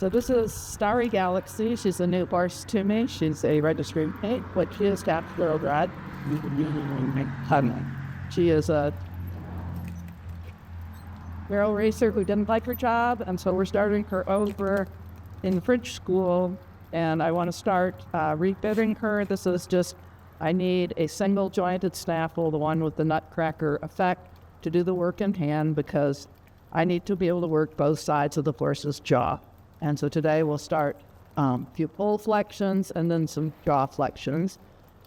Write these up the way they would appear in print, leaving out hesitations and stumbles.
So this is Stari Galaxy. She's a new horse to me. She's a registered mate, but she is captive thoroughbred. She is a barrel racer who didn't like her job, and so we're starting her over in the French school, and I want to start rebidding her. This is just, I need a single jointed snaffle, the one with the nutcracker effect, to do the work in hand, because I need to be able to work both sides of the horse's jaw. And so today we'll start a few pole flexions and then some jaw flexions.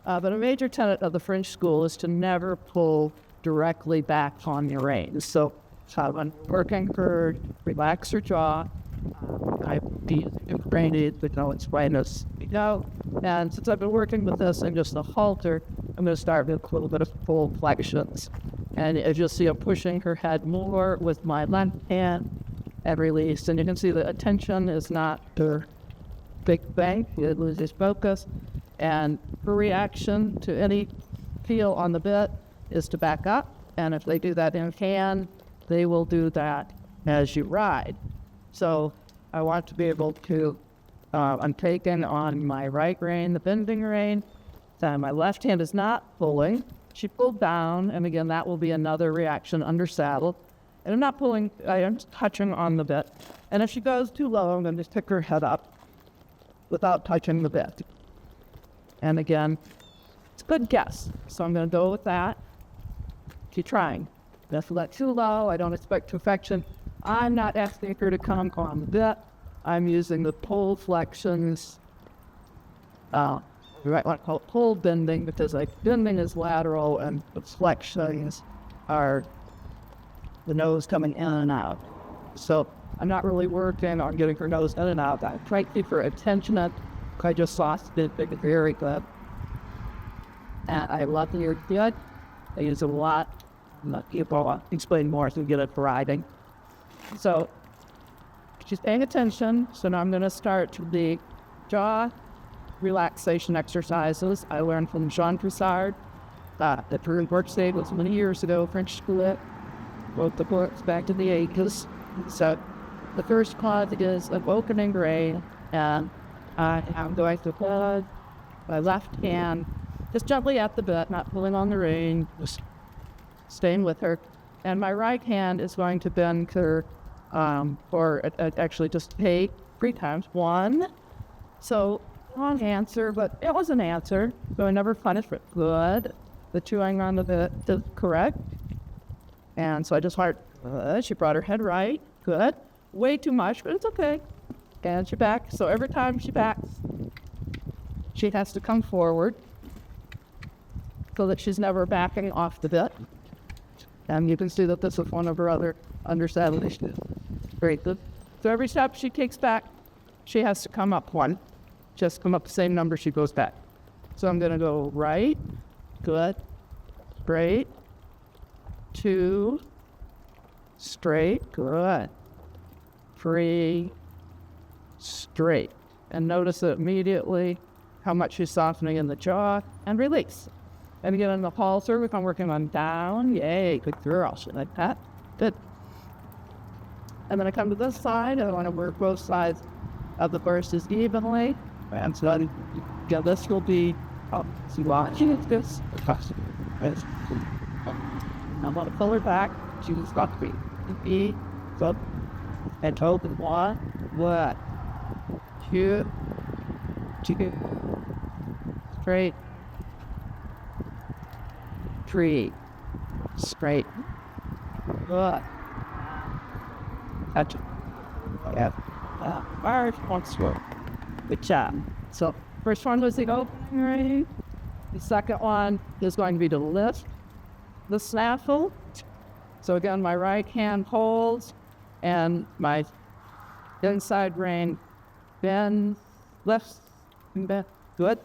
But a major tenet of the French school is to never pull directly back on your reins. So when working her, relax her jaw. I've trained it, but no, it's right as we go. And since I've been working with this and just the halter, I'm going to start with a little bit of pole flexions. And as you'll see, I'm pushing her head more with my left hand and release. And you can see the attention is not her big thing. It loses focus. And her reaction to any feel on the bit is to back up. And if they do that in hand, they will do that as you ride. So I want to be able to, I'm taking on my right rein, the bending rein. Then my left hand is not pulling. She pulled down, and again, that will be another reaction under saddle. And I'm not pulling, I am touching on the bit. And if she goes too low, I'm going to just pick her head up without touching the bit. And again, it's a good guess. So I'm going to go with that. Keep trying. If let too low, I don't expect perfection. I'm not asking her to come on the bit. I'm using the pole flexions. You might want to call it pole bending, because like bending is lateral and the flexions are the nose coming in and out. So I'm not really working on getting her nose in and out. I try to keep her attention up. I just lost it very good. And I love the ear good. I use it a lot. I'll explain more as we get it for riding. So she's paying attention. So now I'm going to start the jaw relaxation exercises I learned from Jean Broussard. The Peru work state was many years ago, French school. Wrote the books back to the 80s. So the first clause is an opening rein, and I'm going to hold my left hand just gently at the bit, not pulling on the rein, just staying with her. And my right hand is going to bend her, or actually just take 3 times. 1. So wrong answer, but it was an answer, so I never punished it. Good. The chewing on the bit is correct. And so I just heard, she brought her head right. Good. Way too much, but it's okay. And she back. So every time she backs, she has to come forward so that she's never backing off the bit. And you can see that this is one of her other undersaddle issues. Very good. So every step she takes back, she has to come up 1. Just come up the same number she goes back. So I'm going to go right. Good. Straight. 2. Straight. Good. 3. Straight. And notice immediately how much she's softening in the jaw, and release. And again, in the halter, if I'm working on down, yay, good girl, she like that. Good. And then I come to this side, and I want to work both sides of the bursts evenly. And so again, this will be, see watching this. I want to pull her back. She was got to be up and open 1, 2, straight, 3, straight, good. Touch it. Yeah. First one, swirl. Good job. So first one was the opening rein. The second one is going to be to lift the snaffle. So again, my right hand holds, and my inside rein bends, lifts, and bends. Good.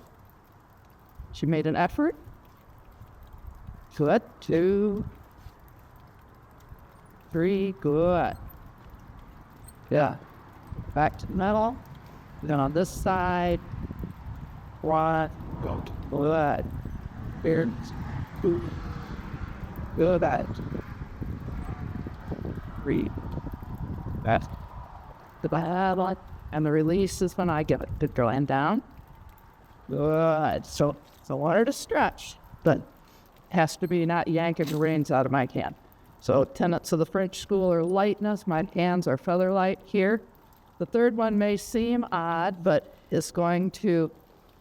She made an effort. Good. 2, 3. Good. Yeah. Back to the middle. Then on this side. 1. Good. Here. Good. 3. That's the bottom, and the release is when I give it. Good girl, and down. Good. So I want her to stretch, but it has to be not yanking the reins out of my hand. So tenets of the French school are lightness. My hands are feather light here. The third one may seem odd, but it's going to,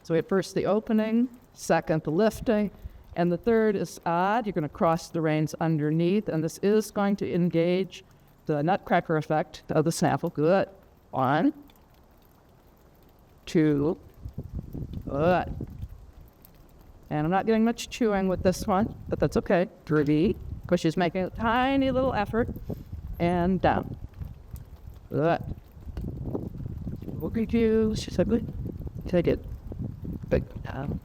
so we have first the opening, second the lifting, and the third is odd. You're going to cross the reins underneath, and this is going to engage the nutcracker effect of the snaffle. Good. 1, 2, good. And I'm not getting much chewing with this one, but that's okay. 3, because she's making a tiny little effort, and down. Good. Look at you. She said, good. Take it. Big down.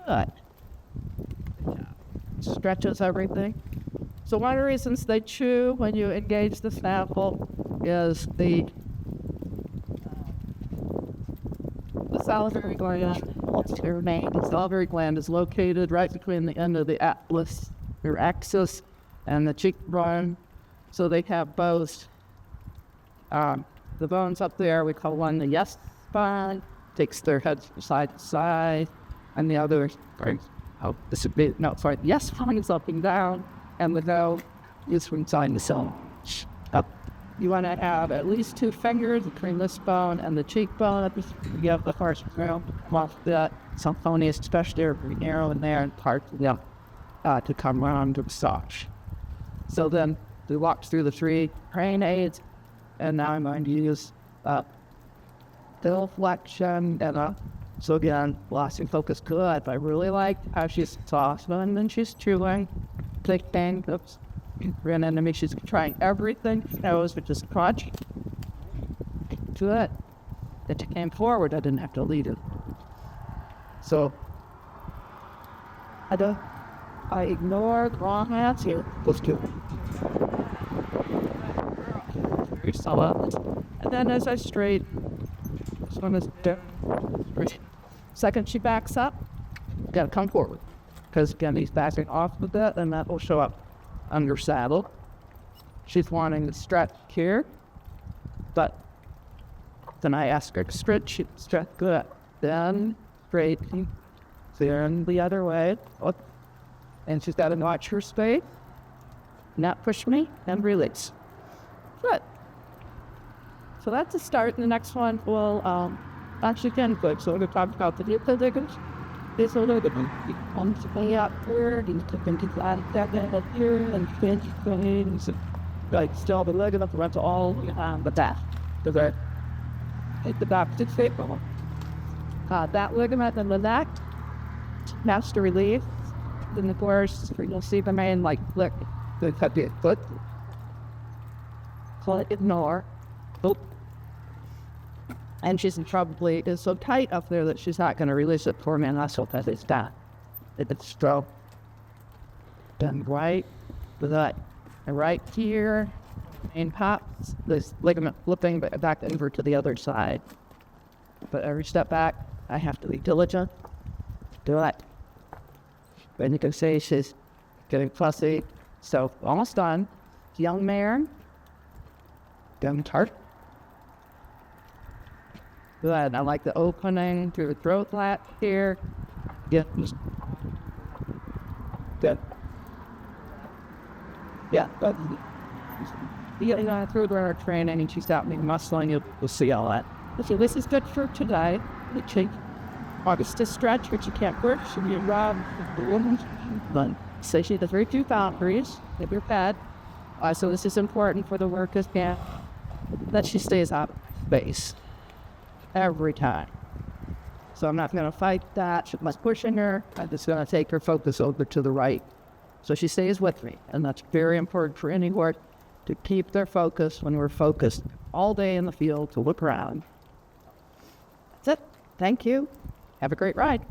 Good. Stretches everything. So one of the reasons they chew when you engage the snaffle is the salivary gland. The salivary gland is located right between the end of the atlas, or axis, and the cheekbone. So they have both. The bones up there, we call one the yes spine, takes their heads from side to side, and the other, the yes spine is up and down, and the no is from side to side. Up. You want to have at least 2 fingers between this bone and the cheekbone. You have the first room off that. Some ponies, especially, are very narrow in there and parts of them to come around to massage. So then we walked through the 3 praying aids, and now I'm going to use still flexion and so again, lossing focus. Good. But I really like how she's soft and she's chewing. Thick thing. Oops. Ran into me. She's trying everything she knows, which is crunch. Good. That she came forward, I didn't have to lead her. So I ignore the wrong hands here. Let's do it. Very solid. And then as I straight, this one is down. Straight. Second she backs up, gotta come forward. Because again, he's backing off with that, and that will show up under saddle. She's wanting to stretch here, but then I ask her to stretch. She stretch good. Then straight, then the other way. And she's got to watch her speed, not push me, and release. Good. So that's a start. The next one will actually can good. So we're going to talk about the deep ligaments. This will look at me. He comes way up here, he's taking to that up here, and pinch things, like still the ligament runs all behind the back. Does that hit the back to shape? That ligament in the neck, that's to relief. Then of course, you'll see the main like flick, the cut the foot. So ignore. Oop. And she's probably is so tight up there that she's not going to release it for me, and that's what that is done. It's stroke. Then right with that, and right here, and pops this ligament flipping back over to the other side. But every step back, I have to be diligent. Do it. And you can see she's getting fussy. So almost done. Young mare. Young tart. Good. I like the opening through the throat flat here. Yeah. Good. Yeah. But getting through our training, and she's got me muscling. You'll see all that. So this is good for today. August to stretch, which you can't work. Should be around the woman. But so she does very few boundaries. If you're bad. So this is important for the workers camp that she stays out of base every time. So I'm not going to fight that. She's pushing her. I'm just going to take her focus over to the right. So she stays with me. And that's very important for any horse to keep their focus when we're focused all day in the field to look around. That's it. Thank you. Have a great ride.